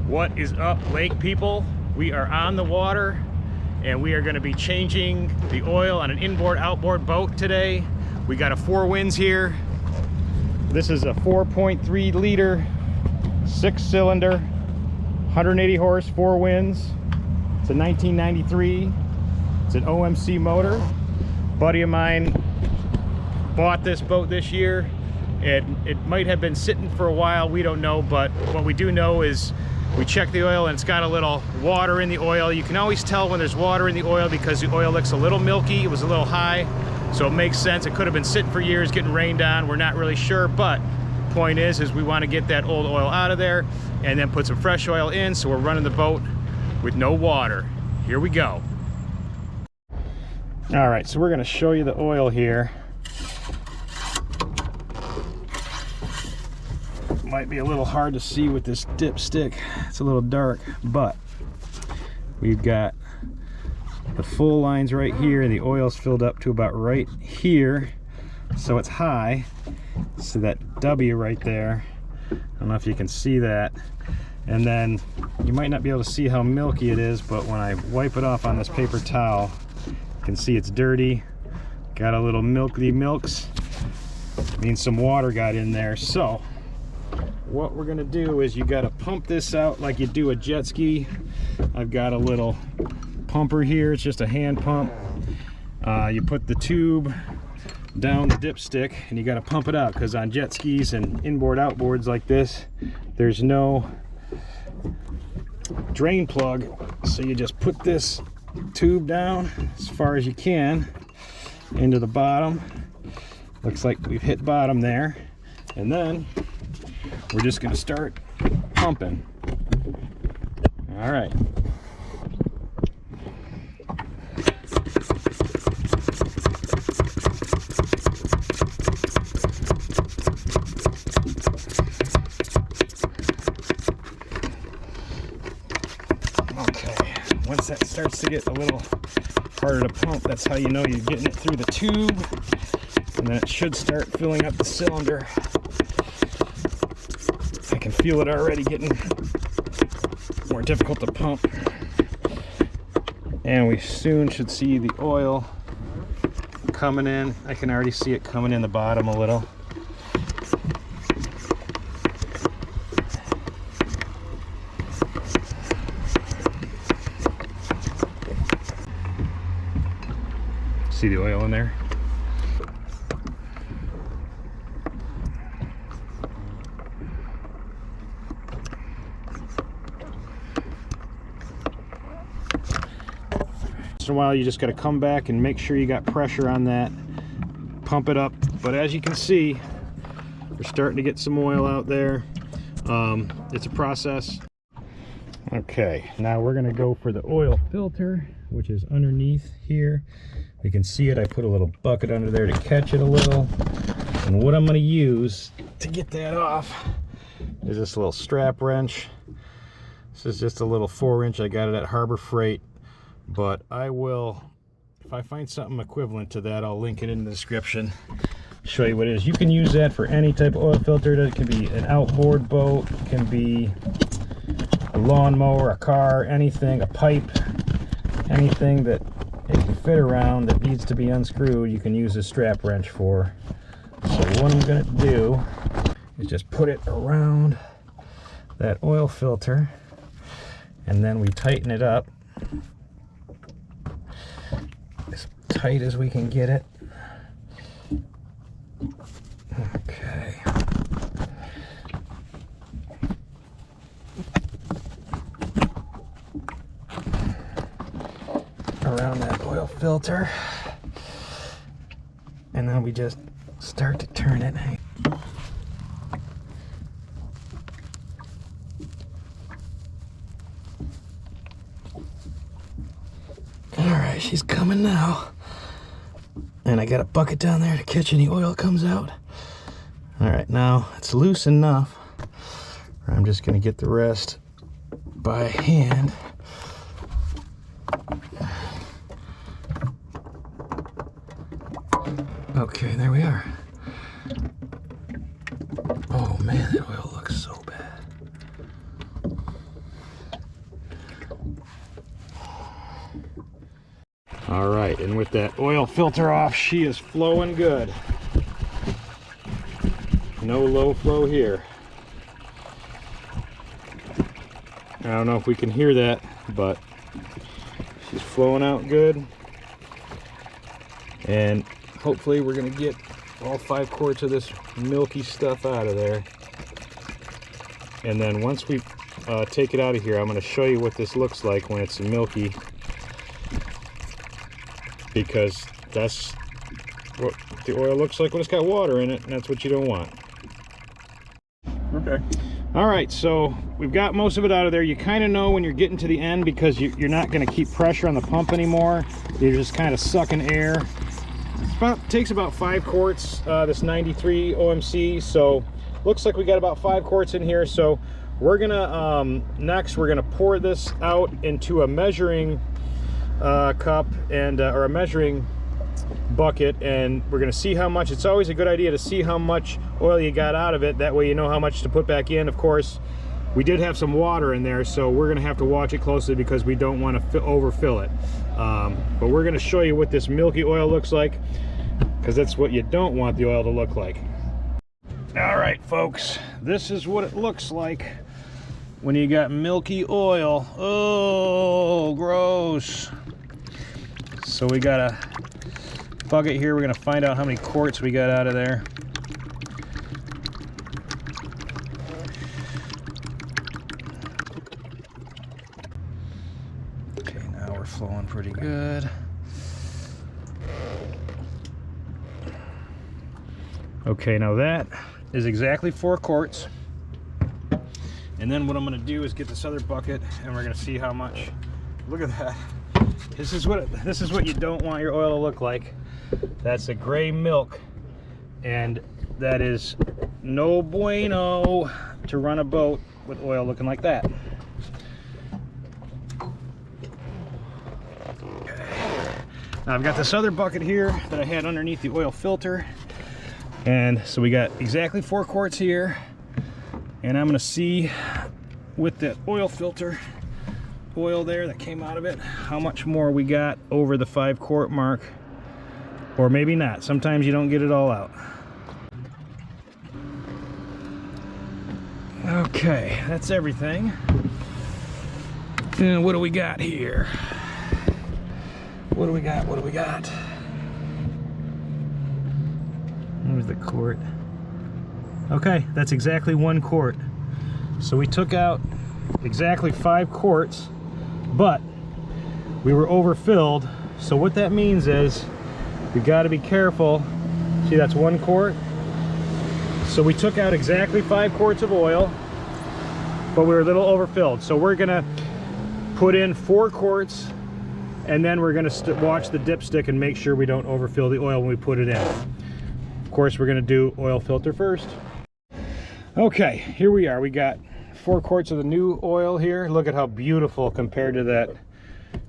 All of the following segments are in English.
What is up, lake people? We are on the water and we are going to be changing the oil on an inboard outboard boat today. We got a 4 Winds here. This is a 4.3 liter 6-cylinder 180 horse 4 Winds. It's a 1993. It's an OMC motor. A buddy of mine bought this boat this year. It might have been sitting for a while, we don't know, but what we do know is we checked the oil and it's got a little water in the oil. You can always tell when there's water in the oil because the oil looks a little milky. It was a little high, so it makes sense. It could have been sitting for years, getting rained on. We're not really sure, but point is we want to get that old oil out of there and then put some fresh oil in, so we're running the boat with no water. Here we go. All right, so we're going to show you the oil here. Might be a little hard to see with this dipstick. It's a little dark, but we've got the full lines right here and the oil's filled up to about right here, so it's high. So that W right there, I don't know if you can see that, and then you might not be able to see how milky it is, but when I wipe it off on this paper towel, you can see it's dirty, got a little milky milks, means some water got in there. So what we're gonna do is you gotta pump this out like you do a jet ski. I've got a little pumper here, it's just a hand pump. You put the tube down the dipstick and you gotta pump it out, because on jet skis and inboard outboards like this, there's no drain plug, so you just put this tube down as far as you can into the bottom. Looks like we've hit bottom there, and then we're just going to start pumping. All right. Okay, once that starts to get a little harder to pump, that's how you know you're getting it through the tube, and then it should start filling up the cylinder. I can feel it already getting more difficult to pump, and we soon should see the oil coming in. I can already see it coming in the bottom a little. See the oil in there? Once in a while you just got to come back and make sure you got pressure on that, pump it up. But as you can see, we're starting to get some oil out there. It's a process. Okay, now we're going to go for the oil filter, which is underneath here. You can see it. I put a little bucket under there to catch it a little, and what I'm going to use to get that off is this little strap wrench. This is just a little 4-inch. I got it at Harbor Freight. But I will, if I find something equivalent to that, I'll link it in the description, show you what it is. You can use that for any type of oil filter. It can be an outboard boat, it can be a lawnmower, a car, anything, a pipe, anything that it can fit around that needs to be unscrewed, you can use a strap wrench for. So what I'm going to do is just put it around that oil filter, and then we tighten it up as tight as we can get it. Okay. Around that oil filter, and then we just start to turn it. Alright, she's coming now. And I got a bucket down there to catch any oil comes out. Alright, now it's loose enough. I'm just going to get the rest by hand. Okay, there we are. Oh man, that oil looks so bad. All right, and with that oil filter off, she is flowing good. No low flow here. I don't know if we can hear that, but she's flowing out good. And hopefully we're gonna get all 5 quarts of this milky stuff out of there. And then once we take it out of here, I'm gonna show you what this looks like when it's milky, because that's what the oil looks like when it's got water in it, and that's what you don't want. Okay. All right, so we've got most of it out of there. You kind of know when you're getting to the end, because you're not going to keep pressure on the pump anymore. You're just kind of sucking air. Takes about 5 quarts, this 93 OMC. So looks like we got about 5 quarts in here. So we're gonna next we're gonna pour this out into a measuring cup and or a measuring bucket, and we're going to see how much. It's always a good idea to see how much oil you got out of it. That way you know how much to put back in. Of course, we did have some water in there, so we're going to have to watch it closely because we don't want to overfill it. But we're going to show you what this milky oil looks like, because that's what you don't want the oil to look like. All right, folks, this is what it looks like when you got milky oil. Oh, gross. So we got a bucket here. We're gonna find out how many quarts we got out of there. Okay, now we're flowing pretty good. Okay, now that is exactly 4 quarts. And then what I'm gonna do is get this other bucket, and we're gonna see how much. Look at that. This is what you don't want your oil to look like. That's a gray milk, and that is no bueno to run a boat with oil looking like that. Okay. Now I've got this other bucket here that I had underneath the oil filter, and so we got exactly 4 quarts here, and I'm gonna see with that oil filter oil there that came out of it how much more we got over the 5 quart mark. Or maybe not. Sometimes you don't get it all out. Okay, that's everything. And what do we got here? What do we got? What do we got? There's the quart. Okay, that's exactly 1 quart. So we took out exactly 5 quarts, but we were overfilled. So what that means is we got to be careful. See, that's 1 quart. So we took out exactly 5 quarts of oil, but we were a little overfilled. So we're gonna put in 4 quarts, and then we're gonna watch the dipstick and make sure we don't overfill the oil when we put it in. Of course, we're gonna do oil filter first. Okay, here we are. We got 4 quarts of the new oil here. Look at how beautiful compared to that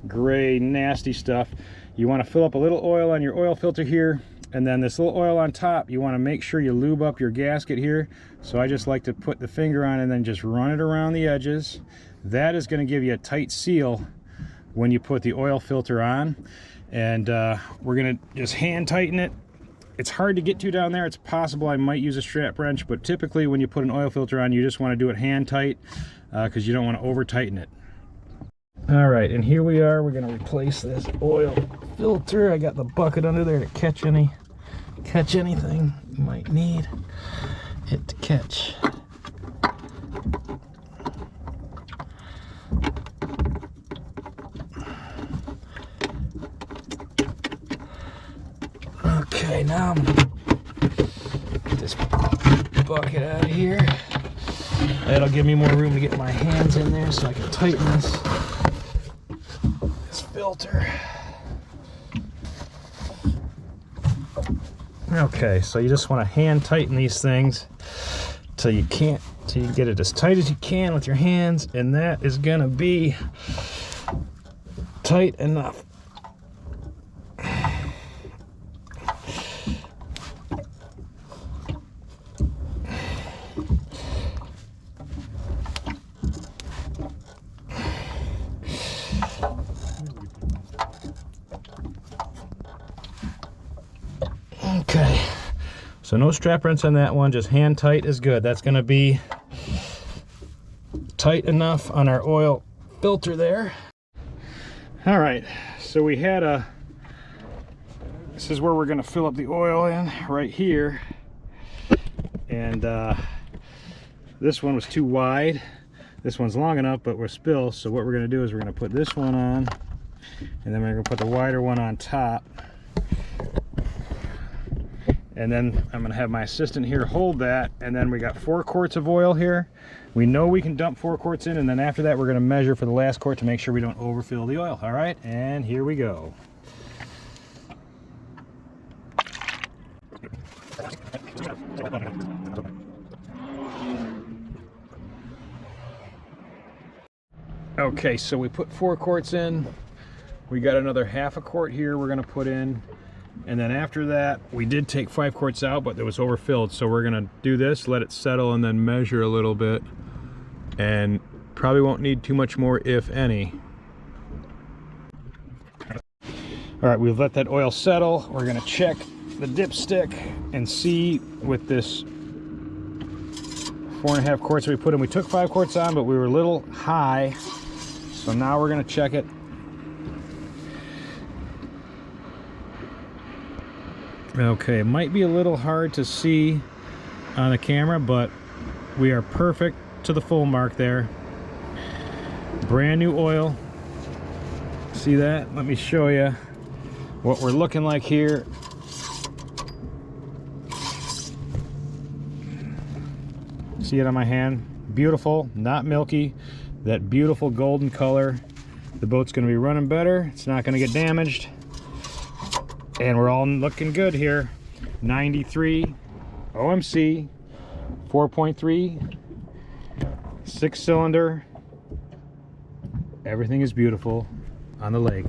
gray, nasty stuff. You want to fill up a little oil on your oil filter here, and then this little oil on top, you want to make sure you lube up your gasket here. So I just like to put the finger on and then just run it around the edges. That is going to give you a tight seal when you put the oil filter on. And we're going to just hand tighten it. It's hard to get to down there. It's possible I might use a strap wrench, but typically when you put an oil filter on, you just want to do it hand tight because you don't want to over tighten it. All right, and here we are. We're going to replace this oil filter. I got the bucket under there to catch anything you might need it to catch. Okay, now I'm going to get this bucket out of here. That'll give me more room to get my hands in there so I can tighten this filter. Okay, so you just want to hand tighten these things till you get it as tight as you can with your hands, and that is gonna be tight enough. So no strap wrench on that one, just hand tight is good. That's going to be tight enough on our oil filter there. All right, so we had this is where we're going to fill up the oil in, right here. And this one was too wide. This one's long enough, but we're spill. So what we're going to do is we're going to put this one on, and then we're going to put the wider one on top. And then I'm going to have my assistant here hold that, and then we got 4 quarts of oil here. We know we can dump 4 quarts in, and then after that we're going to measure for the last quart to make sure we don't overfill the oil. All right, and here we go. Okay, so we put 4 quarts in. We got another half a quart here we're going to put in. And then after that, we did take 5 quarts out, but it was overfilled. So we're going to do this, let it settle, and then measure a little bit. And probably won't need too much more, if any. All right, we've let that oil settle. We're going to check the dipstick and see with this 4.5 quarts we put in. We took 5 quarts on, but we were a little high. So now we're going to check it. Okay, it might be a little hard to see on the camera, but we are perfect to the full mark there. Brand new oil. See that? Let me show you what we're looking like here. See it on my hand? Beautiful, not milky. That beautiful golden color. The boat's going to be running better. It's not going to get damaged. And we're all looking good here. 93 OMC 4.3 6-cylinder. Everything is beautiful on the lake.